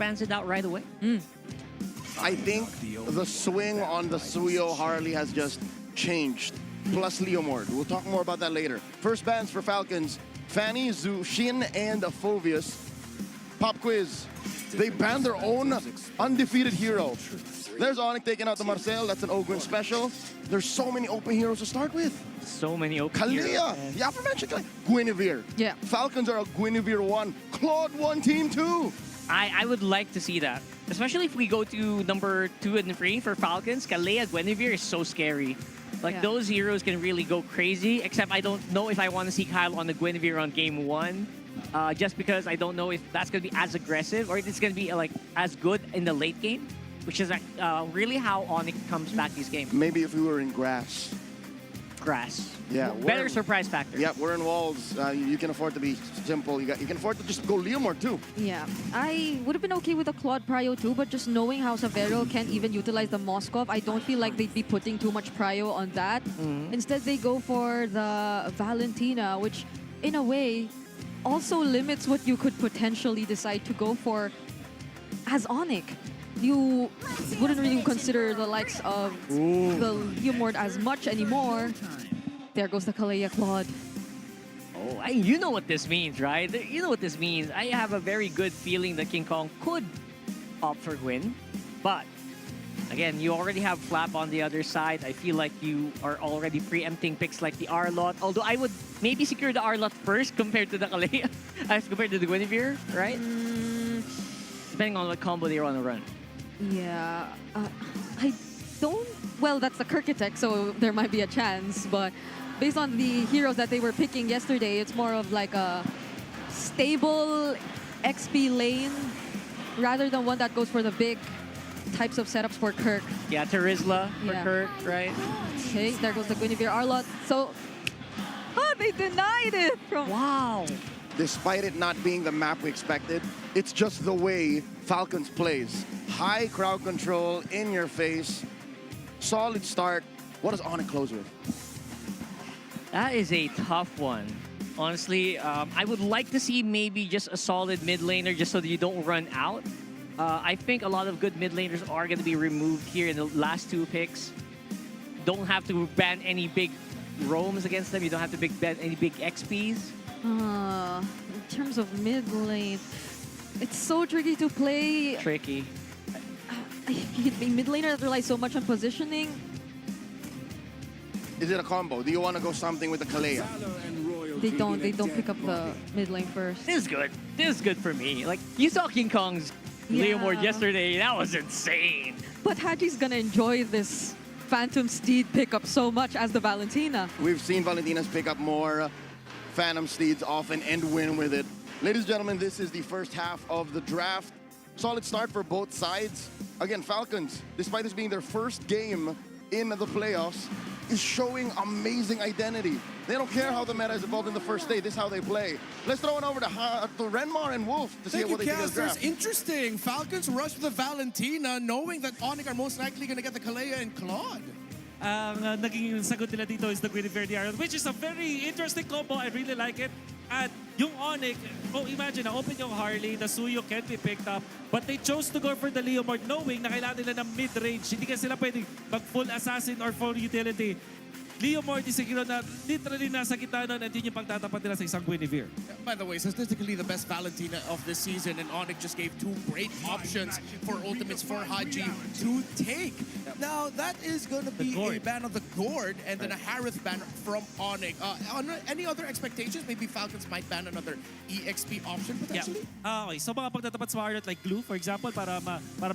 bans it out right away. I think the swing on the Suyo Harley has just changed. Plus Leomord. We'll talk more about that later. First bans for Falcons. Fanny, Zushin, and Phovius. Pop quiz. They banned their own undefeated hero. There's ONIC taking out the Marcel. That's an Ogwin special. There's so many open heroes to start with. So many open Kalea, heroes. the aforementioned Kalea. Guinevere. Yeah. Falcons are a Guinevere 1. Claude 1, Team 2. I would like to see that. Especially if we go to number 2 and 3 for Falcons. Kalea Guinevere is so scary. Like, Yeah. those heroes can really go crazy, except I don't know if I want to see Kyle on the Guinevere on game 1. Just because I don't know if that's going to be as aggressive or if it's going to be like as good in the late game, which is really how ONIC comes back these games. Maybe if we were in grass. Grass. Yeah. Better surprise factor. Yeah, we're in walls. You can afford to be simple. You can afford to just go Leomord too. Yeah, I would have been okay with a Claude Prio too, but just knowing how Severo can't even utilize the Moskov, I don't feel like they'd be putting too much Prio on that. Instead, they go for the Valentina, which in a way also limits what you could potentially decide to go for as ONIC. You wouldn't really consider the likes of the Leomord as much anymore. There goes the Kalea Claude. Oh, you know what this means, right? You know what this means. I have a very good feeling that King Kong could opt for Gwyn. But, again, you already have Flap on the other side. I feel like you are already preempting picks like the Arlot. Although I would maybe secure the Arlot first compared to the Kalea. As compared to the Guinevere, right? Depending on what combo they want to run. Yeah, I don't... Well, that's the Kirkitek, so there might be a chance, but based on the heroes that they were picking yesterday, it's more of like a stable XP lane rather than one that goes for the big types of setups for Kirk. Yeah, Terizla for Yeah. Kirk, right? Okay, there goes the Guinevere Arlot. So, they denied it from... Wow. Despite it not being the map we expected, it's just the way Falcons plays. High crowd control, in your face, solid start. What does ONIC close with? That is a tough one. Honestly, I would like to see maybe just a solid mid laner just so that you don't run out. I think a lot of good mid laners are going to be removed here in the last 2 picks. Don't have to ban any big roams against them. You don't have to ban any big XPs. In terms of mid lane, it's so tricky to play. Tricky. Mid laner that relies so much on positioning. Is it a combo? Do you want to go something with the Kalea? They don't pick up the mid lane first. This is good. This is good for me. Like, you saw King Kong's Leomord yesterday. That was insane. But Haji's gonna enjoy this Phantom Steed pickup so much as the Valentina. We've seen Valentinas pick up more Phantom Steeds often and win with it. Ladies and gentlemen, this is the first half of the draft. Solid start for both sides. Again, Falcons, despite this being their first game in the playoffs, is showing amazing identity. They don't care how the meta is evolved in the first day. This is how they play. Let's throw it over to Renmar and Wolf to see what they think of this draft. Interesting. Falcons rush with the Valentina knowing that ONIC are most likely going to get the Kalea and Claude. Ang naging sagot nila dito is the Guinevere Arrow, which is a very interesting combo. I really like it. At yung ONIC, imagine, open yung Harley, the Suyo can be picked up, but they chose to go for the Leomord knowing na kailangan nila ng mid-range. Hindi kasi sila pwedeng mag-full assassin or full utility. Leomord is a hero na literally nasa gitna nun at yun yung pagtatapat nila sa isang Guinevere. By the way, statistically the best Valentina of this season, and ONIC just gave 2 great options for ultimates for Haji to take. Now, that is going to be a ban of the Gourd and then a Harith ban from ONIC. Any other expectations? Maybe Falcons might ban another EXP option potentially? Yeah. Okay, so mga pagtatapat sa Harlot like Glue, for example, para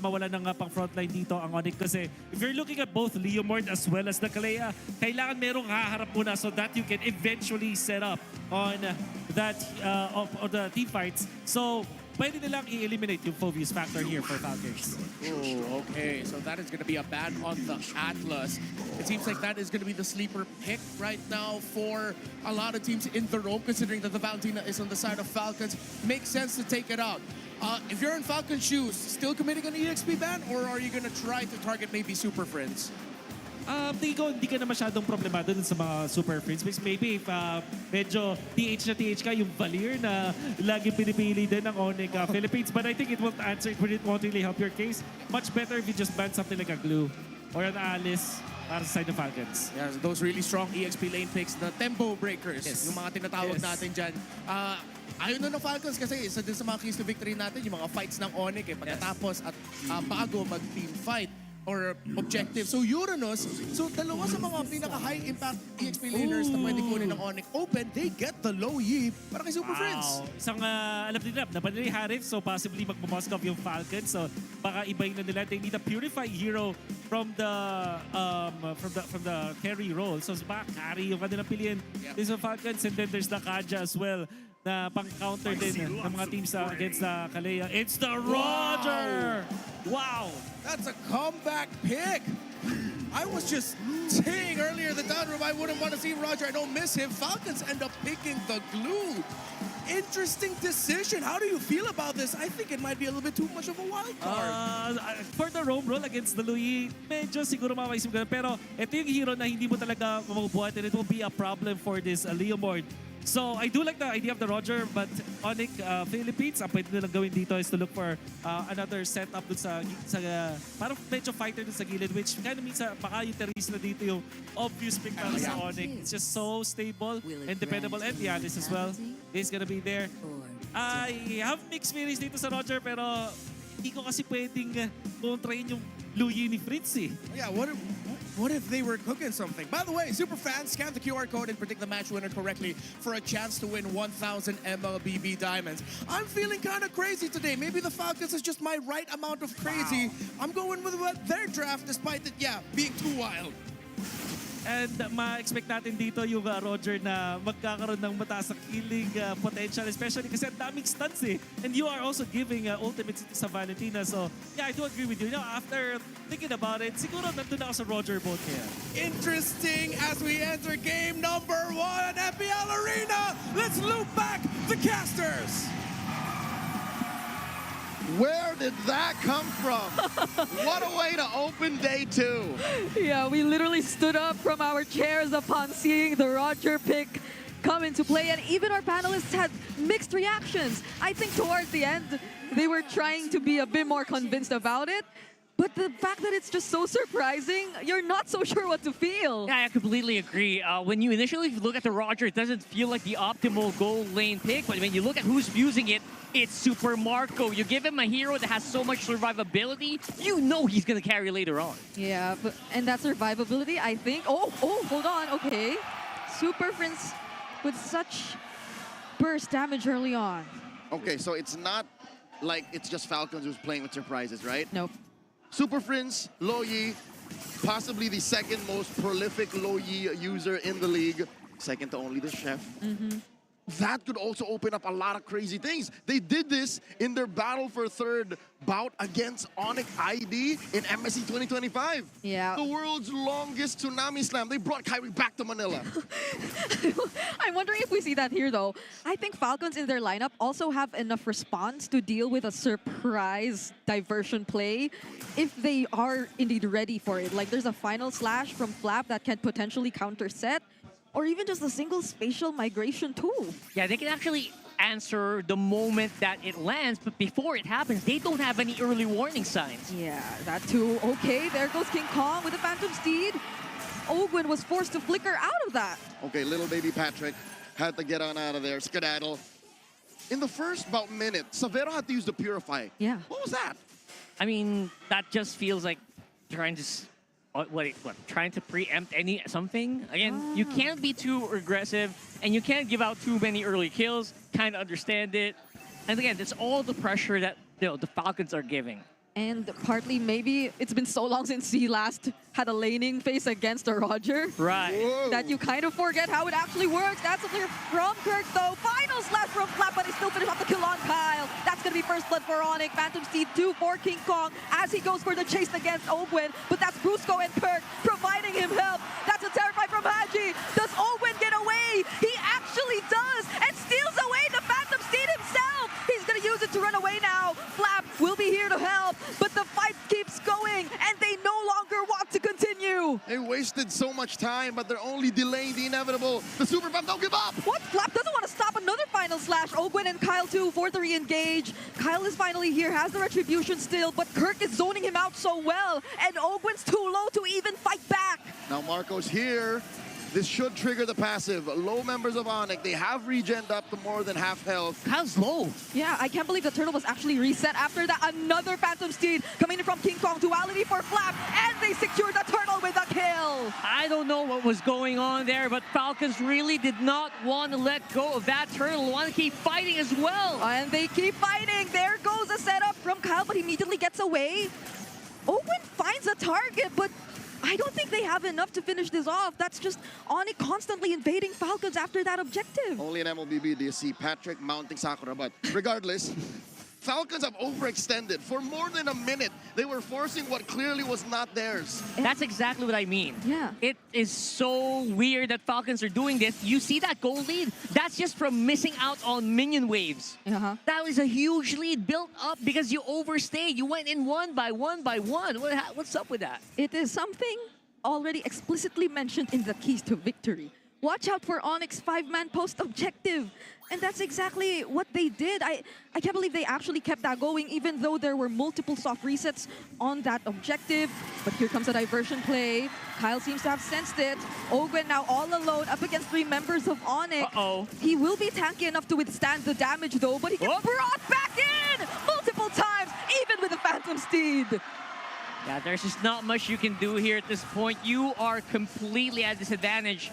mawala ng pang frontline dito ang ONIC. Kasi if you're looking at both Leomord as well as the Kalea, kailangan merong haharap muna so that you can eventually set up on that of the team fights. So, pwede nilang i-eliminate yung Phovius factor here for Falcons. Oh, okay. So that is going to be a ban on the Atlas. It seems like that is going to be the sleeper pick right now for a lot of teams in the rope, considering that the Valentina is on the side of Falcons. Makes sense to take it out. If you're in Falcon shoes, still committing an EXP ban, or are you going to try to target maybe Super Friends? Tingin ko hindi ka na masyadong problemado dun sa mga super friends. Maybe if medyo TH na TH ka, yung Valier na lagi pinipili din ng ONIC Philippines. But I think it won't answer, it won't really help your case. Much better if you just ban something like a Glue or an Alice para sa side ng Falcons. Yeah, those really strong EXP lane picks, the tempo breakers, Yes. yung mga tinatawag Yes. natin dyan. Ayun na ng Falcons kasi isa din sa mga keys to victory natin, yung mga fights ng ONIC pagkatapos at bago mag-team fight or objective. So Uranus, so dalawa sa mga pinaka-high impact EXP laners na pwede kunin ng ONIC open, they get the low yi para kay Super Friends. Isang alam nila, napanila yung Harif, so possibly magmamoscow yung Falcons. So baka ibahin na nila. They need a purified hero from the carry role. So baka carry yung kanilang piliin. There's the Falcons and then there's the Kaja as well na pang-counter din ng mga teams against the Kalea. It's the Roger! Wow! That's a comeback pick. I was just saying earlier in the down room I wouldn't want to see Roger. I don't miss him. Falcons end up picking the Glue. Interesting decision. How do you feel about this? I think it might be a little bit too much of a wild card. For the roam roll against the Louis, medyo siguro mamaisip ko. Pero ito yung hero na hindi mo talaga mabubuhat and it will be a problem for this Leomord. So I do like the idea of the Roger, but ONIC Philippines, ang pwede nilang gawin dito is to look for another setup dun sa parang medyo fighter dun sa gilid, which kind of means baka yung Therese na dito yung obvious pick na sa ONIC. It's just so stable and dependable, and Yanis as well is gonna be there. I have mixed feelings dito sa Roger, pero hindi ko kasi pwedeng kontrahin yung Louis ni Fritz eh. Yeah, what if they were cooking something? By the way, super fans, scan the QR code and predict the match winner correctly for a chance to win 1,000 MLBB diamonds. I'm feeling kind of crazy today. Maybe the Falcons is just my right amount of crazy. I'm going with their draft despite it, being too wild. And ma-expect natin dito yung Roger na magkakaroon ng mataas na killing potential, especially kasi ang daming stunts eh. And you are also giving ultimates sa Valentina. So yeah, I do agree with you. You know, after thinking about it, siguro nandun ako sa Roger boat here. Interesting as we enter game number 1 at MPL Arena. Let's loop back the casters. Where did that come from? What a way to open day 2. Yeah, we literally stood up from our chairs upon seeing the Roger pick come into play, and even our panelists had mixed reactions. I think towards the end, they were trying to be a bit more convinced about it. But the fact that it's just so surprising, you're not so sure what to feel. Yeah, I completely agree. When you initially look at the Roger, it doesn't feel like the optimal goal lane pick. But when you look at who's using it, it's Super Marco. You give him a hero that has so much survivability, you know he's going to carry later on. Yeah, and that survivability, I think... Oh, hold on. Okay. Super Prince with such burst damage early on. Okay, so it's not like it's just Falcons who's playing with surprises, right? Nope. Super Prince, Low Yi, possibly the second most prolific Low Yi user in the league, second to only the Chef. That could also open up a lot of crazy things. They did this in their battle for third bout against ONIC ID in MSC 2025. Yeah. The world's longest tsunami slam. They brought Kyrie back to Manila. I'm wondering if we see that here, though. I think Falcons in their lineup also have enough response to deal with a surprise diversion play if they are indeed ready for it. Like, there's a final slash from Flap that can potentially counter set, or even just a single spatial migration too. Yeah, they can actually answer the moment that it lands, but before it happens, they don't have any early warning signs. Yeah, that too. Okay, there goes King Kong with the Phantom Steed. Ogwin was forced to flicker out of that. Okay, little baby Patrick had to get on out of there, skedaddle. In the first about minute, Savero had to use the Purify. Yeah. What was that? I mean, that just feels like trying to trying to preempt something. Again, you can't be too aggressive, and you can't give out too many early kills. Kind of understand it, and again, that's all the pressure that the Falcons are giving. And partly maybe it's been so long since he last had a laning phase against a Roger. Right. Whoa. That you kind of forget how it actually works. That's a clear from Kirk, though. Final slash from Flap, but he still finished off the kill on Kyle. That's going to be first blood for ONIC. Phantom Steed 2 for King Kong as he goes for the chase against Ogwin. But that's Brusco and Perk providing him help. That's a terrify from Haji. Does Ogwin get away? He actually does, and steals away the Phantom Steed himself. He's going to use it to run away now. Flap will be here to help, but the fight keeps going, and they no longer want to continue. They wasted so much time, but they're only delaying the inevitable. The Super Fam don't give up! What? Flap doesn't want to stop another final slash. Ogwen and Kyle too, 4-3 engage. Kyle is finally here, has the retribution still, but Kirk is zoning him out so well, and Ogwen's too low to even fight back. Now Marco's here. This should trigger the passive. Low members of ONIC, they have regened up to more than half health. Kyle's low. Yeah, I can't believe the turtle was actually reset after that. Another Phantom Steed coming in from King Kong. Duality for Flap, and they secured the turtle with a kill. I don't know what was going on there, but Falcons really did not want to let go of that turtle. Want to keep fighting as well. And they keep fighting. There goes a setup from Kyle, but he immediately gets away. Owen finds a target, but I don't think they have enough to finish this off. That's just ONIC constantly invading Falcons after that objective. Only in MLBB do you see Patrick mounting Sakura, but regardless, Falcons have overextended. For more than a minute, they were forcing what clearly was not theirs. That's exactly what I mean. Yeah. It is so weird that Falcons are doing this. You see that goal lead? That's just from missing out on minion waves. Uh-huh. That was a huge lead built up because you overstayed. You went in one by one by one. What's up with that? It is something already explicitly mentioned in the keys to victory. Watch out for ONIC's 5-man post objective. And that's exactly what they did. I can't believe they actually kept that going, even though there were multiple soft resets on that objective. But here comes a diversion play. Kyle seems to have sensed it. Ogwen now all alone up against 3 members of ONIC. Uh-oh. He will be tanky enough to withstand the damage, though, but he gets brought back in multiple times, even with the Phantom Steed. Yeah, there's just not much you can do here at this point. You are completely at disadvantage.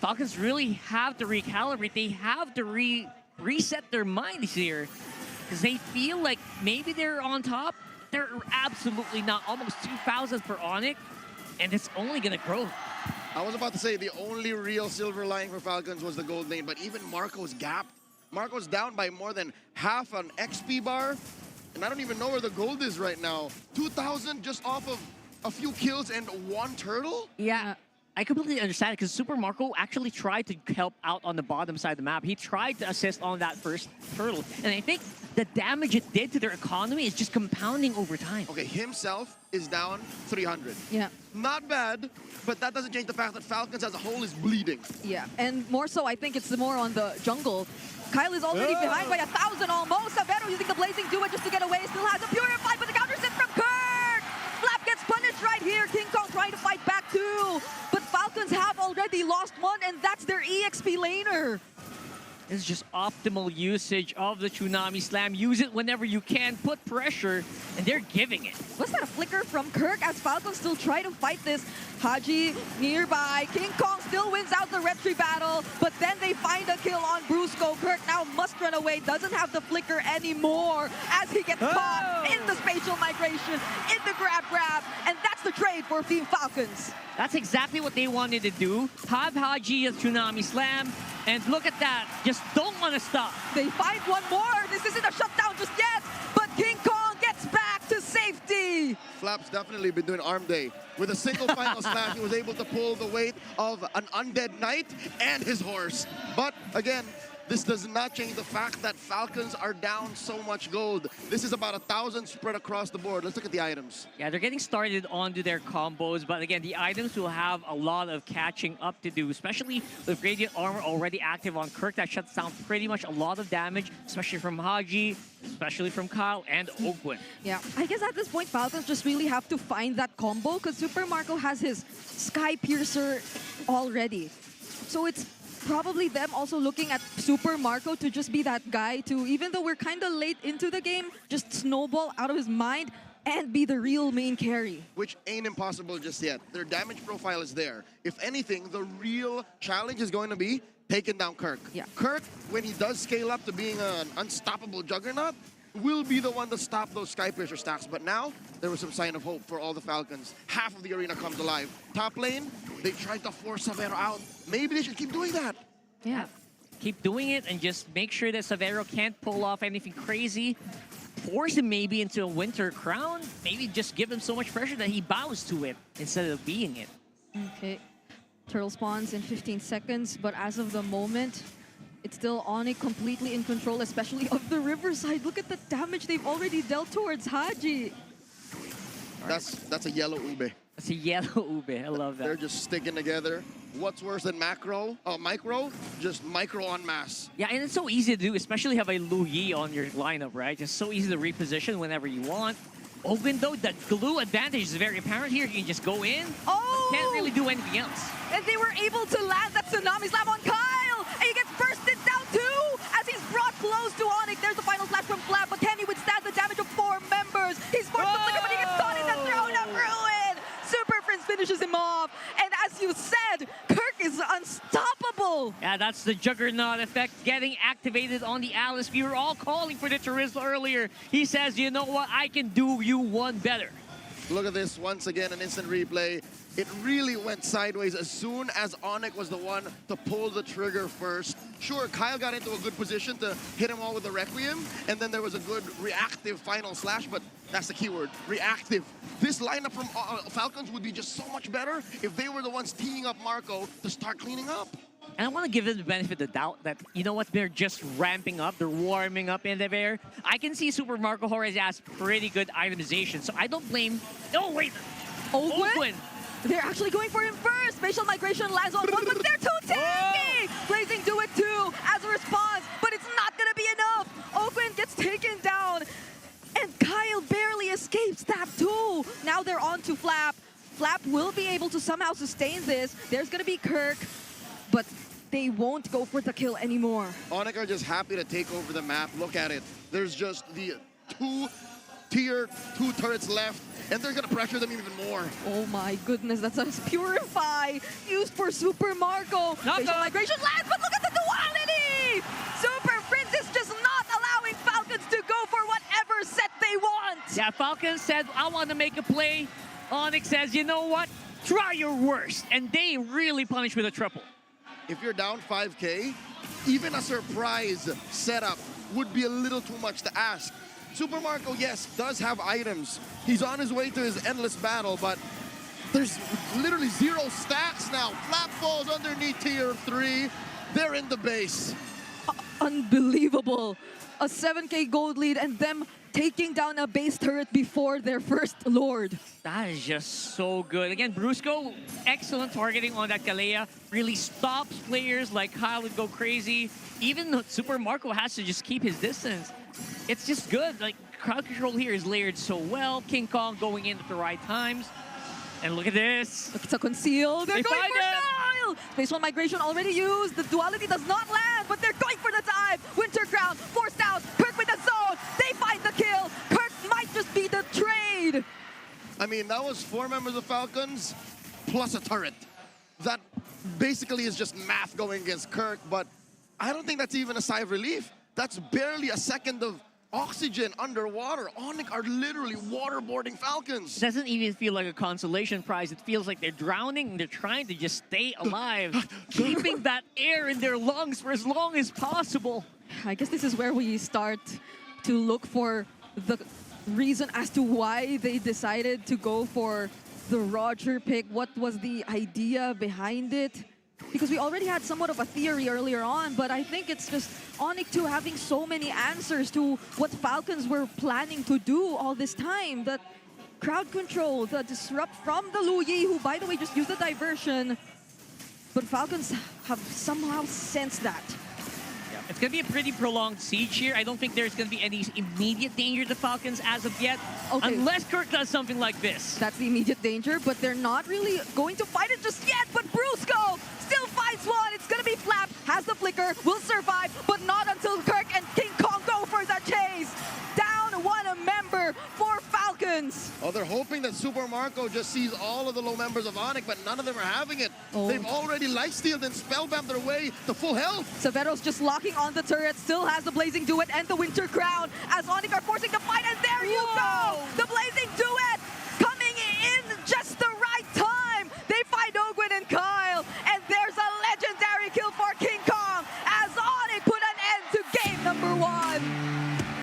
Falcons really have to recalibrate. They have to reset their minds here because they feel like maybe they're on top. They're absolutely not. Almost 2,000 for ONIC, and it's only going to grow. I was about to say the only real silver lining for Falcons was the gold lane, but even Marco's gapped. Marco's down by more than half an XP bar, and I don't even know where the gold is right now. 2,000 just off of a few kills and 1 turtle? Yeah. I completely understand it because Super Marco actually tried to help out on the bottom side of the map. He tried to assist on that first turtle. And I think the damage it did to their economy is just compounding over time. Okay, himself is down 300. Yeah. Not bad, but that doesn't change the fact that Falcons as a whole is bleeding. Yeah, and more so, I think it's more on the jungle. Kyle is already behind by 1,000 almost. Savero using the Blazing Duet just to get away. Still has a Purify, but the counter sit from Kirk! Flap gets punished right here. King Kong trying to fight back too. But Falcons have already lost one, and that's their EXP laner. This is just optimal usage of the Tsunami Slam. Use it whenever you can. Put pressure, and they're giving it. Was that a flicker from Kirk as Falcons still try to fight this? Haji nearby. King Kong still wins out the retry battle, but then they find a kill on Brusco. Kirk now must run away. Doesn't have the flicker anymore as he gets caught in the spatial migration, in the grab, and that's the trade for Team Falcons. That's exactly what they wanted to do. Have Haji as Tsunami Slam, and look at that. Just don't want to stop. They find one more. This isn't a shutdown just yet, but King Kong gets back to safety. Flap's definitely been doing arm day. With a single final slash, he was able to pull the weight of an undead knight and his horse. But again, this does not change the fact that Falcons are down so much gold. This is about 1,000 spread across the board. Let's look at the items. Yeah, they're getting started onto their combos, but again, the items will have a lot of catching up to do, especially with Radiant Armor already active on Kirk. That shuts down pretty much a lot of damage, especially from Haji, especially from Kyle and Ogwen. Yeah, I guess at this point, Falcons just really have to find that combo because Super Marco has his Sky Piercer already. So it's probably them also looking at Super Marco to just be that guy to, even though we're kind of late into the game, just snowball out of his mind and be the real main carry. Which ain't impossible just yet. Their damage profile is there. If anything, the real challenge is going to be taking down Kirk. Yeah. Kirk, when he does scale up to being an unstoppable juggernaut, will be the one to stop those Sky Piercer stacks. But now, there was some sign of hope for all the Falcons. Half of the arena comes alive. Top lane, they tried to force Savero out. Maybe they should keep doing that. Yeah. Keep doing it and just make sure that Savero can't pull off anything crazy. Force him maybe into a Winter Crown. Maybe just give him so much pressure that he bows to it instead of being it. Okay. Turtle spawns in 15 seconds, but as of the moment, it's still ONIC completely in control, especially of the Riverside. Look at the damage they've already dealt towards Haji. That's a yellow ube. It's a yellow ube. I love They're that. just sticking together. What's worse than micro? Just micro en masse. Yeah, and it's so easy to do, especially have a Lu Yi on your lineup, right? Just so easy to reposition whenever you want. Open though, the glue advantage is very apparent here. You can just go in. Oh! Can't really do anything else. And they were able to land that Tsunami Slam on Kyle! And he gets bursted down too! As he's brought close to ONIC. There's the final slash from Flap, but can he withstand the damage of 4 members? He's forced to flicker, but he gets caught in the throne of ruin! Super Prince finishes him off. And as you said, Kirk is unstoppable! Yeah, that's the Juggernaut effect getting activated on the Alice. We were all calling for the Charisma earlier. He says, you know what, I can do you one better. Look at this, once again, an instant replay. It really went sideways as soon as ONIC was the one to pull the trigger first. Sure, Kyle got into a good position to hit him all with the Requiem, and then there was a good reactive final slash, but that's the keyword, reactive. This lineup from Falcons would be just so much better if they were the ones teeing up Marco to start cleaning up. And I want to give them the benefit of the doubt that, you know what, they're just ramping up. They're warming up in the air. I can see Super Marco Jorge has pretty good itemization, so I don't blame... Oh, wait! Ogwin? They're actually going for him first. Facial migration lands on one, but they're too tanky. Blazing do it too as a response, but it's not gonna be enough. Ogwin gets taken down, and Kyle barely escapes that too. Now they're on to Flap. Flap will be able to somehow sustain this. There's gonna be Kirk, but they won't go for the kill anymore. ONIC are just happy to take over the map. Look at it. There's just the two turrets left, and they're gonna pressure them even more. Oh my goodness, that's a Purify used for Super Marco. Facial migration lands, but look at the duality! Super Prince is just not allowing Falcons to go for whatever set they want. Yeah, Falcons said, I want to make a play. ONIC says, you know what? Try your worst. And they really punish with a triple. If you're down 5K, even a surprise setup would be a little too much to ask. Super Marco, yes, does have items. He's on his way to his endless battle, but there's literally 0 stacks now. Flap falls underneath tier 3. They're in the base. Unbelievable. A 7K gold lead and them taking down a base turret before their first Lord. That is just so good. Again, Brusco, excellent targeting on that Kalea. Really stops players like Kyle would go crazy. Even Super Marco has to just keep his distance. It's just good. Like, crowd control here is layered so well. King Kong going in at the right times. And look at this. Look, it's a conceal. They're They going find for it. Kyle! Spatial migration already used. The duality does not land, but they're going for the dive. Winter Crown forced out. Kirk with the zone. They find the kill. Kirk might just be the trade. I mean, that was 4 members of Falcons plus a turret. That basically is just math going against Kirk, but I don't think that's even a sigh of relief. That's barely a second of oxygen underwater. ONIC are literally waterboarding Falcons. It doesn't even feel like a consolation prize. It feels like they're drowning and they're trying to just stay alive, keeping that air in their lungs for as long as possible. I guess this is where we start to look for the reason as to why they decided to go for the Roger pick. What was the idea behind it? Because we already had somewhat of a theory earlier on, but I think it's just ONIC 2 having so many answers to what Falcons were planning to do all this time. That crowd control, the disrupt from the Lu Yi, who by the way just used the diversion. But Falcons have somehow sensed that. It's going to be a pretty prolonged siege here. I don't think there's going to be any immediate danger to Falcons as of yet, unless Kirk does something like this. That's the immediate danger, but they're not really going to fight it just yet. But Brusco still fights one. It's going to be Flap, has the flicker, will survive, but not until Kirk and King Kong go for the chase. Down 1 member for Falcons. Oh, they're hoping that Super Marco just sees all of the low members of ONIC, but none of them are having it. Oh. They've already lifestealed and spellbound their way to full health. Severo's just locking on the turret, still has the Blazing Duet and the Winter Crown as ONIC are forcing the fight, and there you go!